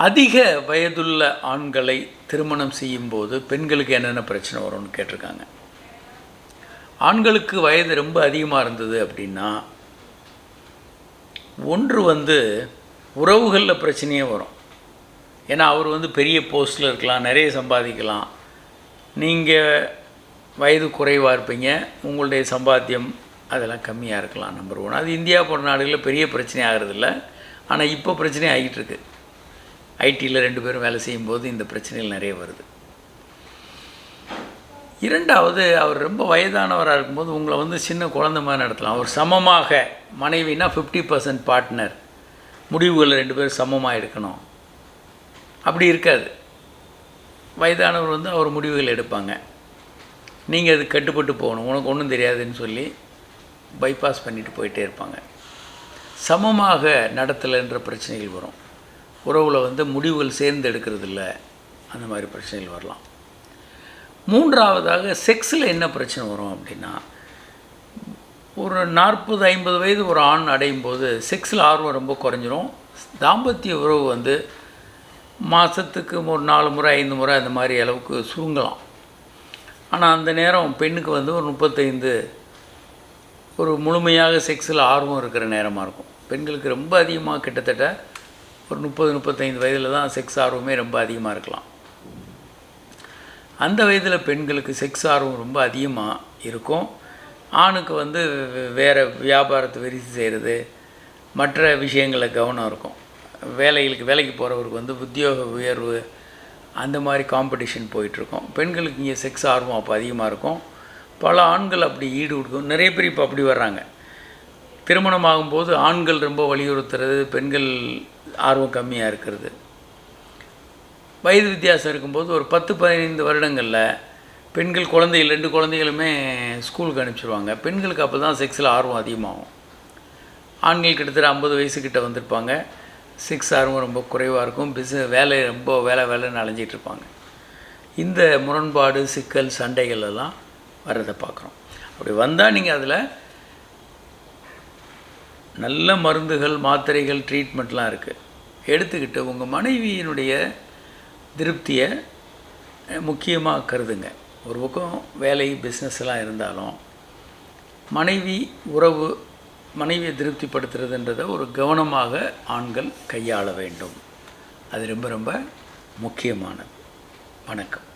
அதிக வயதுள்ள ஆண்களை திருமணம் செய்யும்போது பெண்களுக்கு என்னென்ன பிரச்சனை வரும்னு கேட்டிருக்காங்க. ஆண்களுக்கு வயது ரொம்ப அதிகமாக இருந்தது அப்படின்னா, ஒன்று உறவுகளில் பிரச்சனையே வரும். ஏன்னா அவர் பெரிய போஸ்ட்டில் இருக்கலாம், நிறைய சம்பாதிக்கலாம். நீங்கள் வயது குறைவாக இருப்பீங்க, உங்களுடைய சம்பாத்தியம் அதெல்லாம் கம்மியாக இருக்கலாம். நம்பர் 1. அது இந்தியா போன்ற நாடுகளில் பெரிய பிரச்சனை ஆகிறதில்ல. ஆனால் இப்போ பிரச்சனை ஆகிட்டு இருக்கு. ஐடியில் 2 பேரும் வேலை செய்யும்போது இந்த பிரச்சனைகள் நிறைய வருது. 2வது, அவர் ரொம்ப வயதானவராக இருக்கும்போது உங்களை சின்ன குழந்தை மாதிரி நடத்தலாம். அவர் சமமாக, மனைவினா 50% பார்ட்னர், முடிவுகளில் 2 பேரும் சமமாக எடுக்கணும், அப்படி இருக்காது. வயதானவர் அவர் முடிவுகள் எடுப்பாங்க, நீங்கள் அது கட்டுப்பட்டு போகணும், உனக்கு ஒன்றும் தெரியாதுன்னு சொல்லி பைபாஸ் பண்ணிட்டு போயிட்டே இருப்பாங்க. சமமாக நடத்தலைன்ற பிரச்சனைகள் வரும். உறவில் முடிவுகள் சேர்ந்து எடுக்கிறது இல்லை, அந்த மாதிரி பிரச்சனைகள் வரலாம். 3வதாக செக்ஸில் என்ன பிரச்சனை வரும் அப்படின்னா, ஒரு 40-50 வயது ஒரு ஆண் அடையும் போது செக்ஸில் ஆர்வம் ரொம்ப குறைஞ்சிரும். தாம்பத்திய உறவு மாதத்துக்கு ஒரு 4 முறை 5 முறை அந்த மாதிரி அளவுக்கு சுருங்கலாம். ஆனால் அந்த நேரம் பெண்ணுக்கு ஒரு 35, ஒரு முழுமையாக செக்ஸில் ஆர்வம் இருக்கிற நேரமாக இருக்கும். பெண்களுக்கு ரொம்ப அதிகமாக கிட்டத்தட்ட ஒரு 30-35 வயதில் தான் செக்ஸ் ஆர்வமே ரொம்ப அதிகமாக இருக்கலாம். அந்த வயதில் பெண்களுக்கு செக்ஸ் ஆர்வம் ரொம்ப அதிகமாக இருக்கும். ஆணுக்கு வேறு வியாபாரத்தை விரிசி செய்கிறது, மற்ற விஷயங்களில் கவனம் இருக்கும். வேலைக்கு போகிறவருக்கு உத்தியோக உயர்வு, அந்த மாதிரி காம்படிஷன் போயிட்டுருக்கும். பெண்களுக்கு இங்கே செக்ஸ் ஆர்வம் அப்போ அதிகமாக இருக்கும். பல ஆண்கள் அப்படி ஈடு கொடுக்கும். நிறைய பேர் இப்போ அப்படி வர்றாங்க. திருமணம் ஆகும்போது ஆண்கள் ரொம்ப வலியுறுத்துறது, பெண்கள் ஆர்வம் கம்மியாக இருக்கிறது. வயது வித்தியாசம் இருக்கும்போது ஒரு 10-15 வருடங்களில் பெண்கள் 2 குழந்தைகளுமே ஸ்கூலுக்கு அனுப்பிச்சிடுவாங்க. பெண்களுக்கு அப்போ தான் செக்ஸில் ஆர்வம் அதிகமாகும். ஆண்கள் கிட்டத்தட்ட 50 வயசுக்கிட்ட வந்திருப்பாங்க, செக்ஸ் ஆர்வம் ரொம்ப குறைவாக இருக்கும். வேலை ரொம்ப வேலைன்னு அலைஞ்சிட்ருப்பாங்க. இந்த முரண்பாடு, சிக்கல், சண்டைகள் எல்லாம் வர்றதை பார்க்குறோம். அப்படி வந்தால் நீங்கள் அதில் நல்ல மருந்துகள், மாத்திரைகள், ட்ரீட்மெண்ட்லாம் இருக்குது, எடுத்துக்கிட்டு உங்கள் மனைவியினுடைய திருப்தியை முக்கியமாக கருதுங்க. ஒரு பக்கம் வேலை, பிஸ்னஸ் எல்லாம் இருந்தாலும் மனைவியை திருப்திப்படுத்துறதுன்றதை ஒரு கவனமாக ஆண்கள் கையாள வேண்டும். அது ரொம்ப ரொம்ப முக்கியமானது. வணக்கம்.